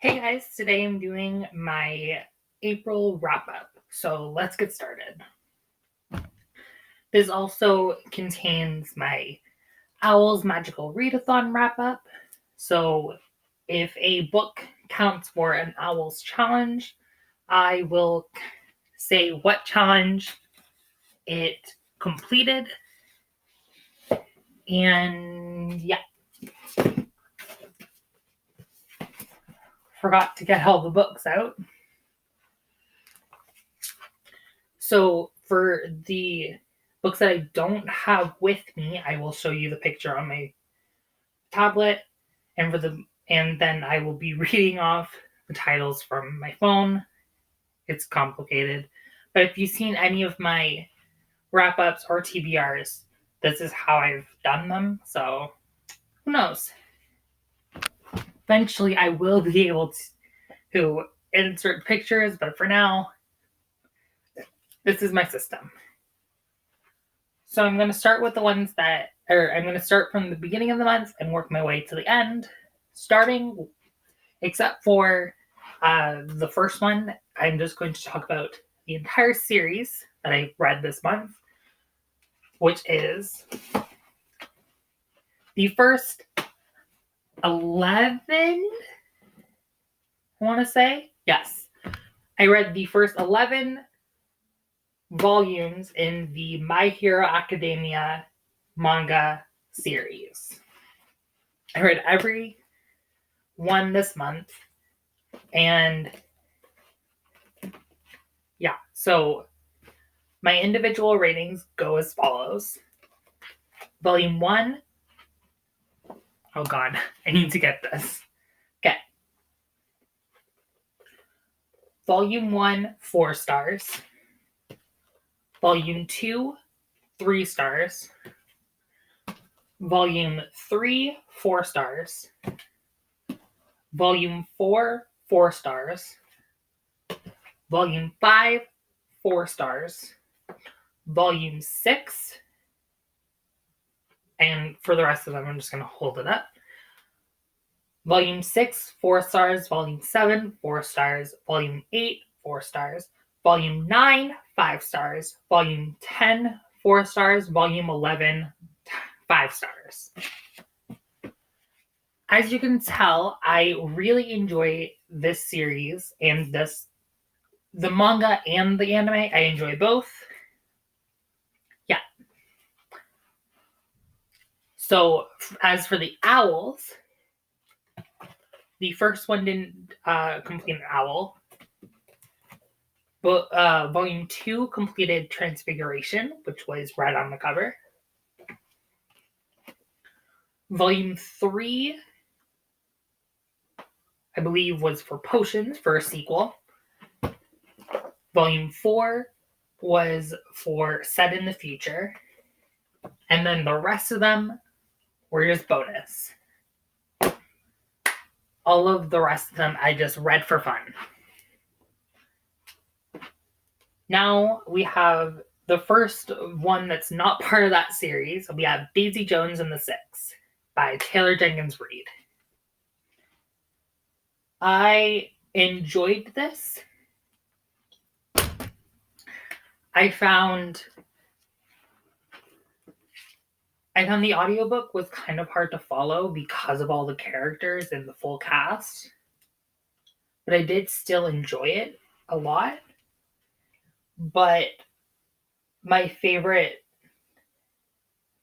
Hey guys, today I'm doing my April wrap up. So let's get started. This also contains my Owl's Magical Readathon wrap up. So if a book counts for an Owl's challenge, I will say what challenge it completed. And yeah, forgot to get all the books out. So for the books that I don't have with me, I will show you the picture on my tablet, and then I will be reading off the titles from my phone. It's complicated, but if you've seen any of my wrap ups or TBRs, this is how I've done them. So who knows? Eventually, I will be able to insert pictures, but for now, this is my system. So I'm going to start with the ones I'm going to start from the beginning of the month and work my way to the end, starting, except for the first one. I'm just going to talk about the entire series that I read this month, which is the first 11, I want to say. Yes. I read the first 11 volumes in the My Hero Academia manga series. I read every one this month, and yeah, so my individual ratings go as follows. Volume 1, oh god, I need to get this. Okay. Volume 1, 4 stars. Volume 2, 3 stars. Volume 3, 4 stars. Volume 4, 4 stars. Volume 5, 4 stars. Volume 6, and for the rest of them, I'm just going to hold it up. Volume 6, 4 stars. Volume 7, 4 stars. Volume 8, 4 stars. Volume 9, 5 stars. Volume 10, 4 stars. Volume 11, 5 stars. As you can tell, I really enjoy this series and the manga and the anime. I enjoy both. Yeah. So as for the owls, the first one didn't complete an owl. But Volume 2 completed Transfiguration, which was red on the cover. Volume 3, I believe, was for Potions, for a sequel. Volume 4 was for Set in the Future. And then the rest of them were just bonus. All of the rest of them I just read for fun. Now we have the first one that's not part of that series. We have Daisy Jones and the Six by Taylor Jenkins Reid. I enjoyed this. I found the audiobook was kind of hard to follow because of all the characters and the full cast. But I did still enjoy it a lot. But my favorite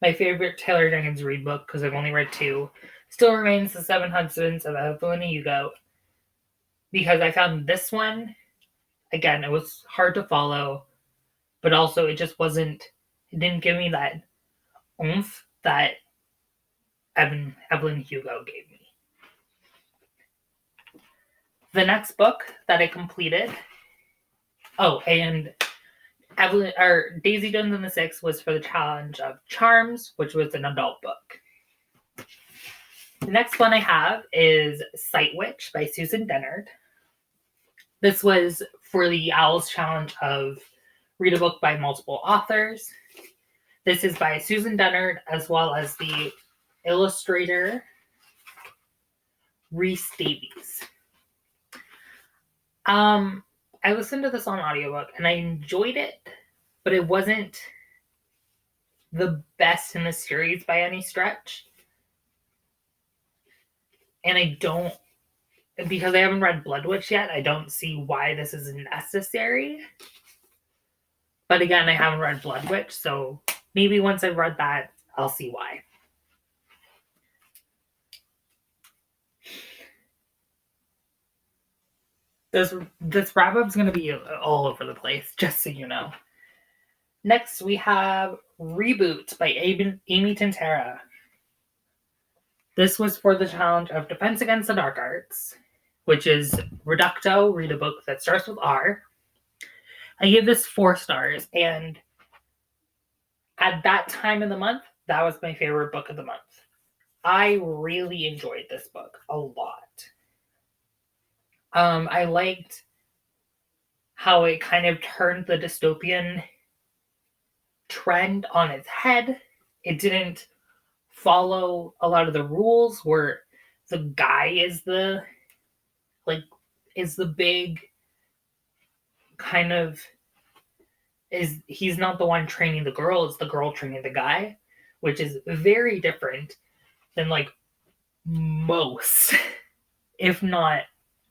Taylor Jenkins Reid book, because I've only read 2, still remains The Seven Husbands of Evelyn Hugo. Because I found this one, again, it was hard to follow, but also it didn't give me that oomph that Evelyn Hugo gave me. The next book that I completed, and Daisy Jones and the Six was for the challenge of Charms, which was an adult book. The next one I have is Sight Witch by Susan Dennard. This was for the Owls challenge of read a book by multiple authors. This is by Susan Dennard, as well as the illustrator Rhys Davies. I listened to this on audiobook and I enjoyed it, but it wasn't the best in the series by any stretch. And I don't, because I haven't read Blood Witch yet, I don't see why this is necessary. But again, I haven't read Blood Witch, so maybe once I've read that, I'll see why. This wrap-up's going to be all over the place, just so you know. Next, we have Reboot by Amy Tintera. This was for the challenge of Defense Against the Dark Arts, which is Reducto, read a book that starts with R. I gave this 4 stars, and at that time of the month, that was my favorite book of the month. I really enjoyed this book a lot. I liked how it kind of turned the dystopian trend on its head. It didn't follow a lot of the rules where the guy is the big kind of he's not the one training the girl, it's the girl training the guy, which is very different than like most, if not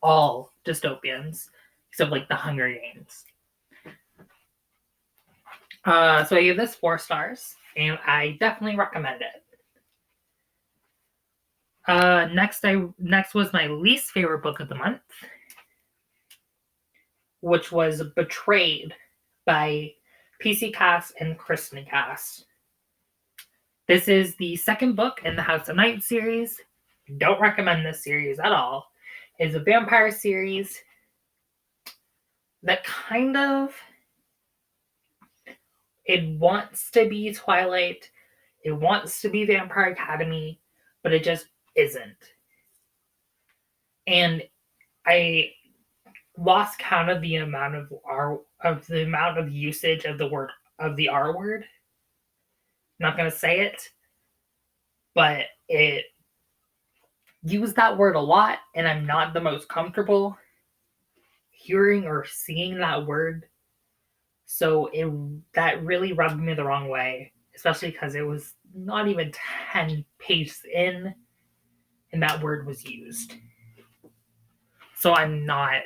all, dystopians, except like the Hunger Games. So I give this 4 stars, and I definitely recommend it. Next was my least favorite book of the month, which was Betrayed by PC Cast and Kristen Cast. This is the second book in the House of Night series. Don't recommend this series at all. It's a vampire series that kind of, it wants to be Twilight, it wants to be Vampire Academy, but it just isn't. And I lost count of the amount of usage of the R word. I'm not gonna say it, but it used that word a lot, and I'm not the most comfortable hearing or seeing that word. So that really rubbed me the wrong way, especially because it was not even 10 pages in, and that word was used. So I'm not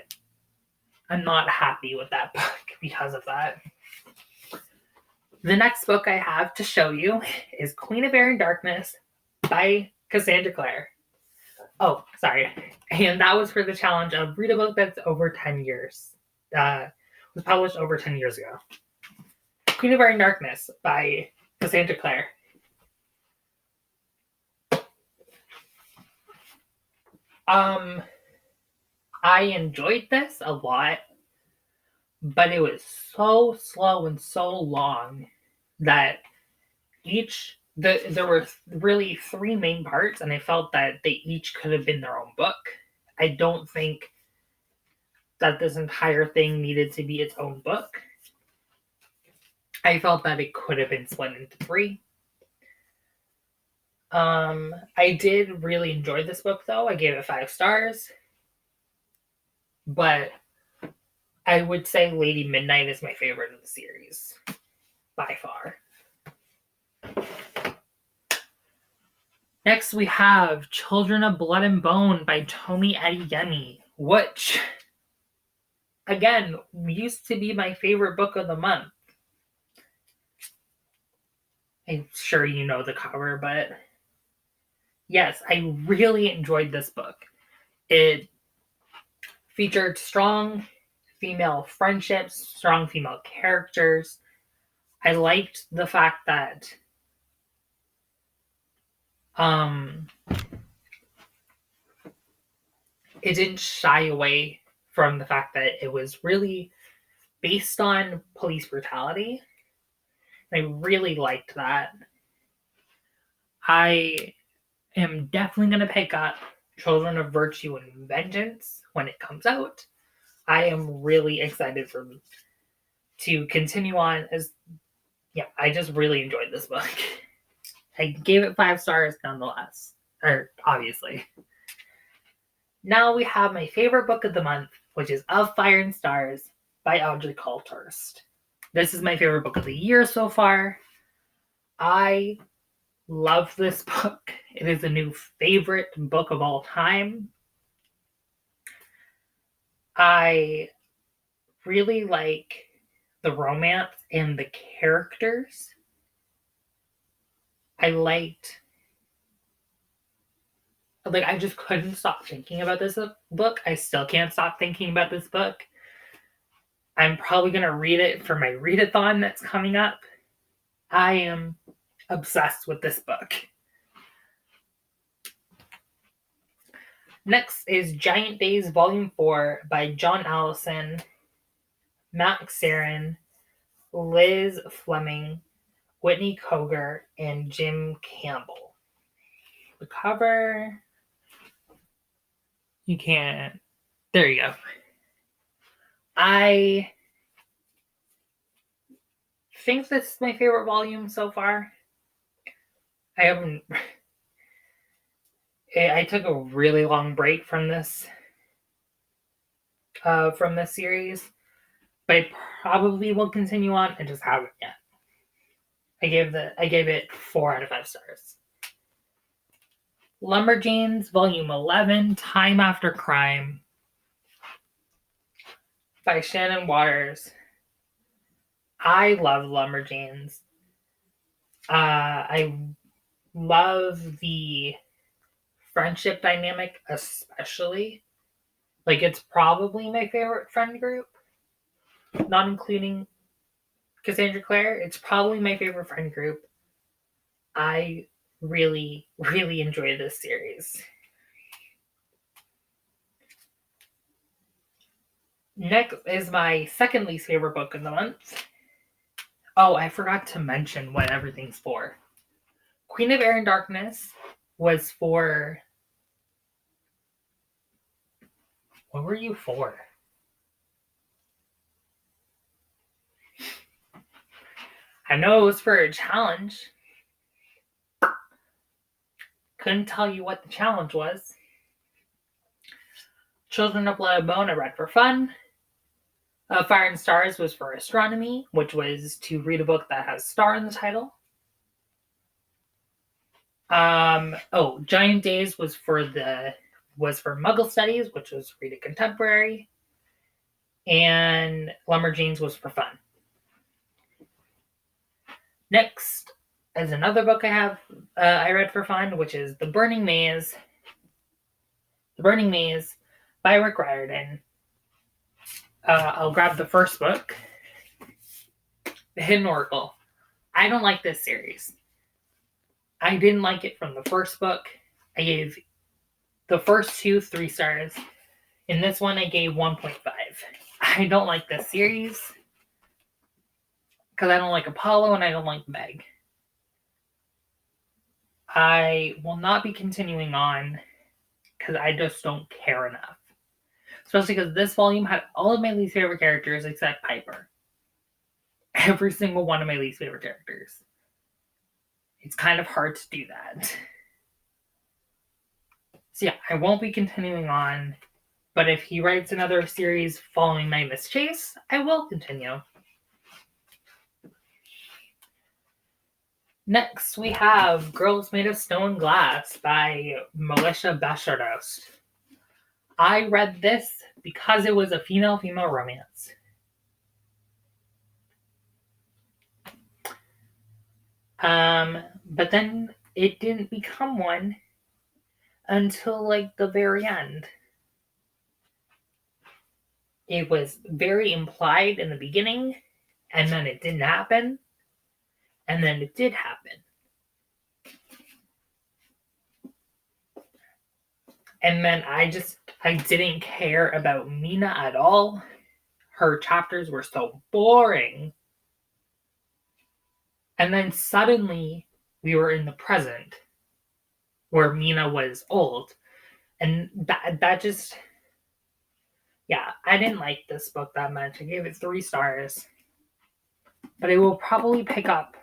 happy with that book because of that. The next book I have to show you is Queen of Air and Darkness by Cassandra Clare. Oh, sorry. And that was for the challenge of read a book that's over 10 years. Was published over 10 years ago. Queen of Air and Darkness by Cassandra Clare. I enjoyed this a lot, but it was so slow and so long that there were really 3 main parts, and I felt that they each could have been their own book. I don't think that this entire thing needed to be its own book. I felt that it could have been split into 3. I did really enjoy this book, though. I gave it 5 stars. But I would say Lady Midnight is my favorite of the series, by far. Next, we have Children of Blood and Bone by Tomi Adeyemi, which, again, used to be my favorite book of the month. I'm sure you know the cover, but yes, I really enjoyed this book. It featured strong female friendships, strong female characters. I liked the fact that it didn't shy away from the fact that it was really based on police brutality. I really liked that. I am definitely going to pick up Children of Virtue and Vengeance when it comes out. I am really excited to continue on I just really enjoyed this book. I gave it 5 stars nonetheless. Or obviously. Now we have my favorite book of the month, which is Of Fire and Stars by Audrey Coulthurst. This is my favorite book of the year so far. I love this book. It is a new favorite book of all time. I really like the romance and the characters. I just couldn't stop thinking about this book. I still can't stop thinking about this book. I'm probably going to read it for my readathon that's coming up. I am obsessed with this book. Next is Giant Days Volume 4 by John Allison, Max Sarin, Liz Fleming, Whitney Koger, and Jim Campbell. The cover... You can't... There you go. I think this is my favorite volume so far. I took a really long break from this series, but I probably will continue on. I just haven't yet. I gave it 4 out of 5 stars. Lumberjanes Volume 11, Time After Crime by Shannon Waters. I love Lumberjanes. I love the friendship dynamic, especially. Like, it's probably my favorite friend group, not including Cassandra Clare. It's probably my favorite friend group. I really, really enjoy this series. Next is my second least favorite book of the month. Oh, I forgot to mention what everything's for. Queen of Air and Darkness was for... What were you for? I know it was for a challenge. Couldn't tell you what the challenge was. Children of Blood and Bone I read for fun. Fire and Stars was for astronomy, which was to read a book that has star in the title. Giant Days was for Muggle Studies, which was read a contemporary. And Lumberjanes was for fun. Next is another book I read for fun, which is The Burning Maze. The Burning Maze by Rick Riordan. I'll grab the first book. The Hidden Oracle. I don't like this series. I didn't like it from the first book. I gave the first 2 3 stars. In this one, I gave 1.5. I don't like this series because I don't like Apollo and I don't like Meg. I will not be continuing on because I just don't care enough. Especially because this volume had all of my least favorite characters except Piper. Every single one of my least favorite characters. It's kind of hard to do that. So yeah, I won't be continuing on. But if he writes another series following my Miss Chase, I will continue. Next, we have Girls Made of Snow and Glass by Melissa Bashardoust. I read this because it was a female-female romance. But then it didn't become one until like the very end. It was very implied in the beginning, and then it didn't happen, and then it did happen. And then I didn't care about Mina at all. Her chapters were so boring. And then suddenly we were in the present where Mina was old. And that just... Yeah, I didn't like this book that much. I gave it 3 stars. But I will probably pick up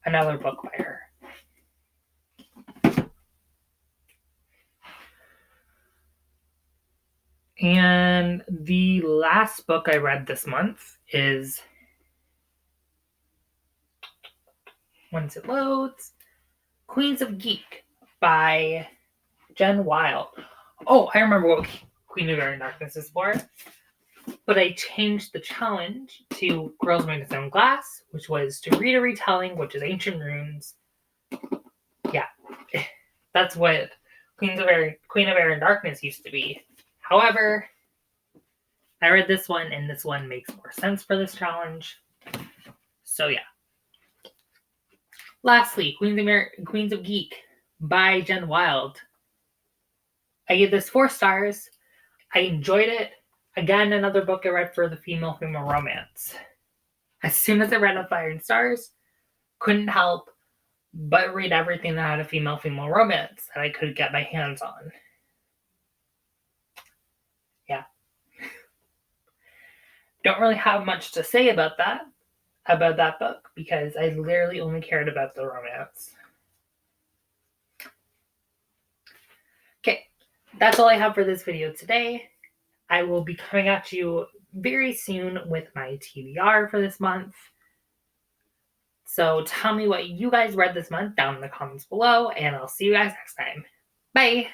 another book by her. And the last book I read this month is, once it loads, Queens of Geek by Jen Wilde. Oh, I remember what Queen of Air and Darkness is for. But I changed the challenge to Girls Made of Stone Glass, which was to read a retelling, which is Ancient Runes. Yeah, that's what Queen of Air and Darkness used to be. However, I read this one, and this one makes more sense for this challenge. So yeah. Lastly, Queens of Geek by Jen Wilde. I gave this 4 stars. I enjoyed it. Again, another book I read for the female romance. As soon as I read A Fire and Stars, couldn't help but read everything that had a female romance that I could get my hands on. Yeah. Don't really have much to say about that book, because I literally only cared about the romance. Okay, that's all I have for this video today. I will be coming at you very soon with my TBR for this month. So tell me what you guys read this month down in the comments below, and I'll see you guys next time. Bye!